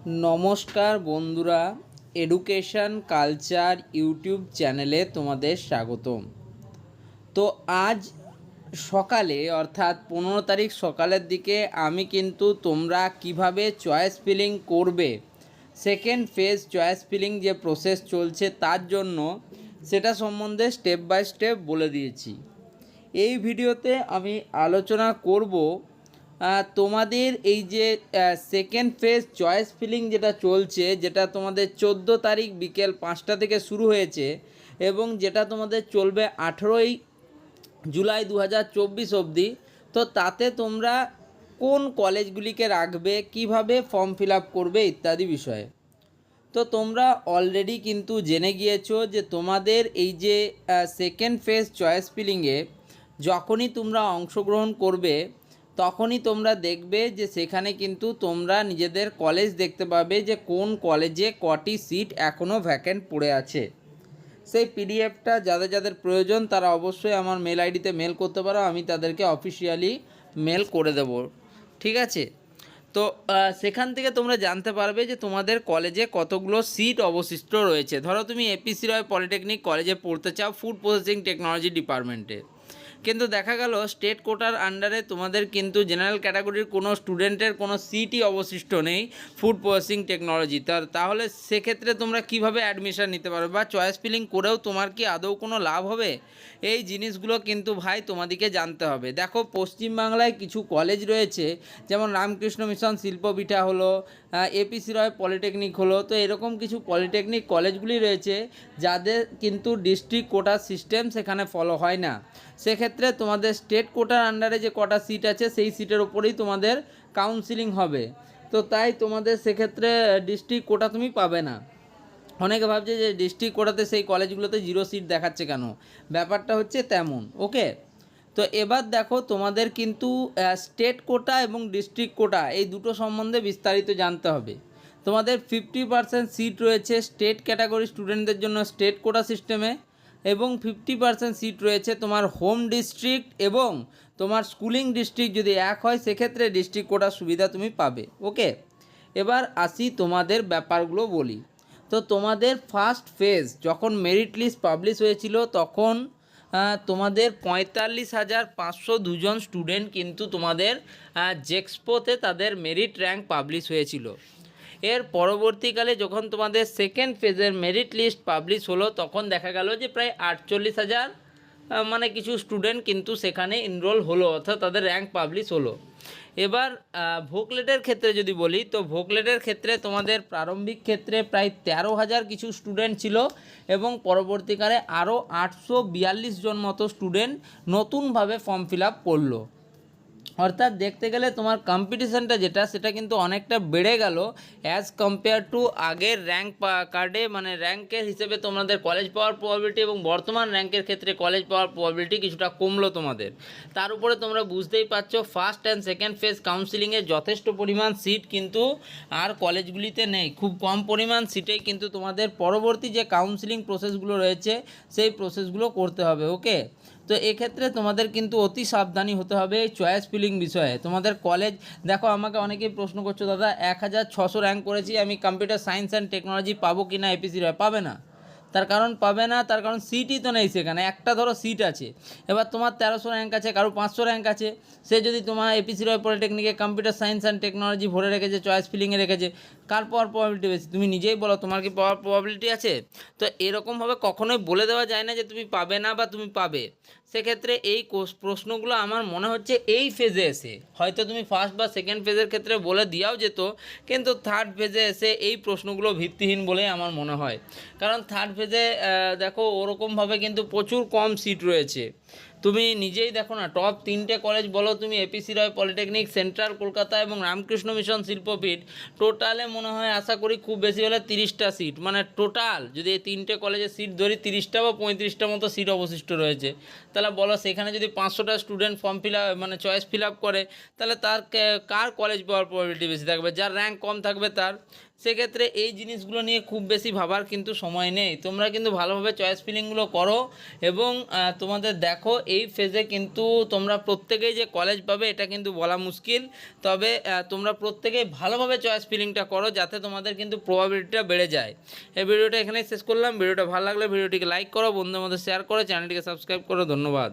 নমস্কার বন্ধুরা, education culture YouTube চ্যানেলে তোমাদের স্বাগতম। তো আজ সকালে অর্থাৎ 15 তারিখ সকালের দিকে আমি কিন্তু তোমরা কিভাবে চয়েস ফিলিং করবে, সেকেন্ড ফেজ চয়েস ফিলিং যে প্রসেস চলছে তার জন্য সেটা সম্বন্ধে স্টেপ বাই স্টেপ বলে দিয়েছি। এই ভিডিওতে আমি আলোচনা করব তোমাদের এই যে সেকেন্ড ফেজ চয়েস ফিলিং যেটা চলছে, যেটা তোমাদের 14 তারিখ বিকেল 5টা থেকে শুরু হয়েছে এবং যেটা তোমাদের চলবে 18 জুলাই 2024 অবধি। তো তাতে তোমরা কোন কলেজগুলিকে রাখবে, কিভাবে ফর্ম ফিল আপ করবে ইত্যাদি বিষয়ে। তো তোমরা অলরেডি কিন্তু জেনে গিয়েছো যে তোমাদের এই যে সেকেন্ড ফেজ চয়েস ফিলিংয়ে যখনই তোমরা অংশগ্রহণ করবে তখনই তোমরা দেখবে যে সেখানে কিন্তু তোমরা নিজেদের কলেজ দেখতে পাবে যে কোন কলেজে কটি সিট এখনও ভ্যাকেন্ট পড়ে আছে। সেই পিডিএফটা যাদের যাদের প্রয়োজন তারা অবশ্যই আমার মেল আইডিতে মেল করতে পারো, আমি তাদেরকে অফিসিয়ালি মেল করে দেব। ঠিক আছে? তো সেখান থেকে তোমরা জানতে পারবে যে তোমাদের কলেজে কতগুলো সিট অবশিষ্ট রয়েছে। ধরো তুমি এপিসি রয় পলিটেকনিক কলেজে পড়তে চাও ফুড প্রসেসিং টেকনোলজি ডিপার্টমেন্টে, কিন্তু দেখা গেল স্টেট কোটার আন্ডারে তোমাদের কিন্তু জেনারেল ক্যাটাগরির কোনো স্টুডেন্টের কোনো সিটই অবশিষ্ট নেই ফুড প্রসেসিং টেকনোলজি। তাহলে সেক্ষেত্রে তোমরা কিভাবে অ্যাডমিশন নিতে পারবে বা চয়েস ফিলিং করেও তোমার কি আদৌ কোনো লাভ হবে, এই জিনিসগুলো কিন্তু ভাই তোমাদেরকে জানতে হবে। দেখো, পশ্চিমবাংলায় কিছু কলেজ রয়েছে, যেমন রামকৃষ্ণ মিশন শিল্পপিঠা হলো, এপিসি রয় পলিটেকনিক হলো। তো এরকম কিছু পলিটেকনিক কলেজগুলি রয়েছে যাদের কিন্তু ডিস্ট্রিক্ট কোটার সিস্টেম সেখানে ফলো হয় না। সেক্ষেত্রে তোমাদের স্টেট কোটার আন্ডারে যে কটা সিট আছে সেই সিটের ওপরেই তোমাদের কাউন্সিলিং হবে। তো তাই তোমাদের সেক্ষেত্রে ডিস্ট্রিক্ট কোটা তুমি পাবে না। অনেকে ভাবছে যে ডিস্ট্রিক্ট কোটাতে সেই কলেজগুলোতে 0 সিট দেখাচ্ছে কেন, ব্যাপারটা হচ্ছে তেমন। ওকে, তো এবার দেখো তোমাদের কিন্তু স্টেট কোটা এবং ডিস্ট্রিক্ট কোটা এই দুটো সম্বন্ধে বিস্তারিত জানতে হবে। তোমাদের 50% সিট রয়েছে স্টেট ক্যাটাগরি স্টুডেন্টদের জন্য স্টেট কোটা সিস্টেমে, এবং 50% সিট রয়েছে তোমার হোম ডিস্ট্রিক্ট এবং তোমার স্কুলিং ডিস্ট্রিক্ট যদি এক হয় সেক্ষেত্রে ডিস্ট্রিক্ট কোটার সুবিধা তুমি পাবে। ওকে, এবার আসি তোমাদের ব্যাপারগুলো বলি। তো তোমাদের ফার্স্ট ফেজ যখন মেরিট লিস্ট পাবলিশ হয়েছিল তখন তোমাদের 45,502 জন স্টুডেন্ট কিন্তু তোমাদের জেক্সপোতে তাদের মেরিট র্যাঙ্ক পাবলিশ হয়েছিল। এর পরবর্তীকালে যখন তোমাদের সেকেন্ড ফেজের মেরিট লিস্ট পাবলিশ হলো তখন দেখা গেল যে প্রায় 48,000 মানে কিছু স্টুডেন্ট কিন্তু সেখানে এনরোল হলো, অর্থাৎ তাদের র্যাঙ্ক পাবলিশ হলো। এবার ভোকলেটের ক্ষেত্রে যদি বলি, তো ভোকলেটের ক্ষেত্রে তোমাদের প্রারম্ভিক ক্ষেত্রে প্রায় 13,000 কিছু স্টুডেন্ট ছিল এবং পরবর্তীকালে আরও 842 জন মতো স্টুডেন্ট নতুনভাবে ফর্ম ফিল আপ করলো। অর্থাৎ দেখতে গেলে তোমার কম্পিটিশানটা যেটা সেটা কিন্তু অনেকটা বেড়ে গেল অ্যাজ কম্পেয়ার টু আগের র্যাঙ্ক কার্ডে, মানে র্যাঙ্কের হিসেবে তোমাদের কলেজ পাওয়ার প্রবাবিলিটি এবং বর্তমান র্যাঙ্কের ক্ষেত্রে কলেজ পাওয়ার প্রবাবিলিটি কিছুটা কমলো তোমাদের। তার উপরে তোমরা বুঝতেই পারছো ফার্স্ট অ্যান্ড সেকেন্ড ফেজ কাউন্সিলিংয়ে যথেষ্ট পরিমাণ সিট কিন্তু আর কলেজগুলিতে নেই, খুব কম পরিমাণ সিটেই কিন্তু তোমাদের পরবর্তী যে কাউন্সিলিং প্রসেসগুলো রয়েছে সেই প্রসেসগুলো করতে হবে। ওকে, তো এক্ষেত্রে তোমাদের কিন্তু অতি সাবধানী হতে হবে এই চয়েস ফিলিং বিষয়ে। তোমাদের কলেজ দেখো, আমাকে অনেকেই প্রশ্ন করছো, দাদা 1600 র্যাঙ্ক করেছি, আমি কম্পিউটার সায়েন্স অ্যান্ড টেকনোলজি পাবো কি না এপিসি রয়? পাবে না। তার কারণ পাবে না, তার কারণ সিটই তো নেই সেখানে। একটা ধরো সিট আছে, এবার তোমার 1300 র্যাঙ্ক আছে, কারো 500 র্যাঙ্ক আছে, সে যদি তোমার এপিসি রয় পলিটেকনিকে কম্পিউটার সায়েন্স অ্যান্ড টেকনোলজি ভরে রেখেছে, চয়েস ফিলিংয়ে রেখেছে, কার পাওয়ার প্রবাবিলিটি বেশি? তুমি নিজেই বলো, তোমার কি পাওয়ার প্রবাবিলিটি আছে? তো এরকমভাবে কখনোই বলে দেওয়া যায় না যে তুমি পাবে না বা তুমি পাবে। সেক্ষেত্রে এই প্রশ্নগুলো আমার মনে হচ্ছে এই ফেজে এসে হয়তো তুমি ফার্স্ট বা সেকেন্ড ফেজের ক্ষেত্রে বলে দেওয়াও যেত, কিন্তু থার্ড ফেজে এসে এই প্রশ্নগুলো ভিত্তিহীন বলেই আমার মনে হয়। কারণ থার্ড ফেজে দেখো ওরকমভাবে কিন্তু প্রচুর কম সিট রয়েছে। তুমি নিজেই দেখো না, টপ 3টে কলেজ বলো তুমি, এপিসি রয় পলিটেকনিক, সেন্ট্রাল কলকাতা এবং রামকৃষ্ণ মিশন শিল্পপীঠ, টোটালে মনে হয় আশা করি খুব বেশি হলে 30টা সিট, মানে টোটাল যদি এই 3টে কলেজের সিট ধরি 30টা বা 35টা মতো সিট অবশিষ্ট রয়েছে। তাহলে বলো সেখানে যদি 500টা স্টুডেন্ট ফর্ম ফিল আপ মানে চয়েস ফিল আপ করে, তাহলে তার কার কলেজ পাওয়ার প্রবাবিলিটি বেশি থাকবে? যার র্যাঙ্ক কম থাকবে তার। সেক্ষেত্রে এই জিনিসগুলো নিয়ে খুব বেশি ভাবার কিন্তু সময় নেই। তোমরা কিন্তু ভালোভাবে চয়েস ফিলিংগুলো করো এবং তোমাদের দেখো এই ফেজে কিন্তু তোমরা প্রত্যেকেই যে কলেজ পাবে এটা কিন্তু বলা মুশকিল। তবে তোমরা প্রত্যেকেই ভালোভাবে চয়েস ফিলিংটা করো যাতে তোমাদের কিন্তু প্রবাবিলিটিটা বেড়ে যায়। এই ভিডিওটা এখানেই শেষ করলাম। ভিডিওটা ভালো লাগলে ভিডিওটিকে লাইক করো, বন্ধুদের মধ্যে শেয়ার করো, চ্যানেলটিকে সাবস্ক্রাইব করো। ধন্যবাদ।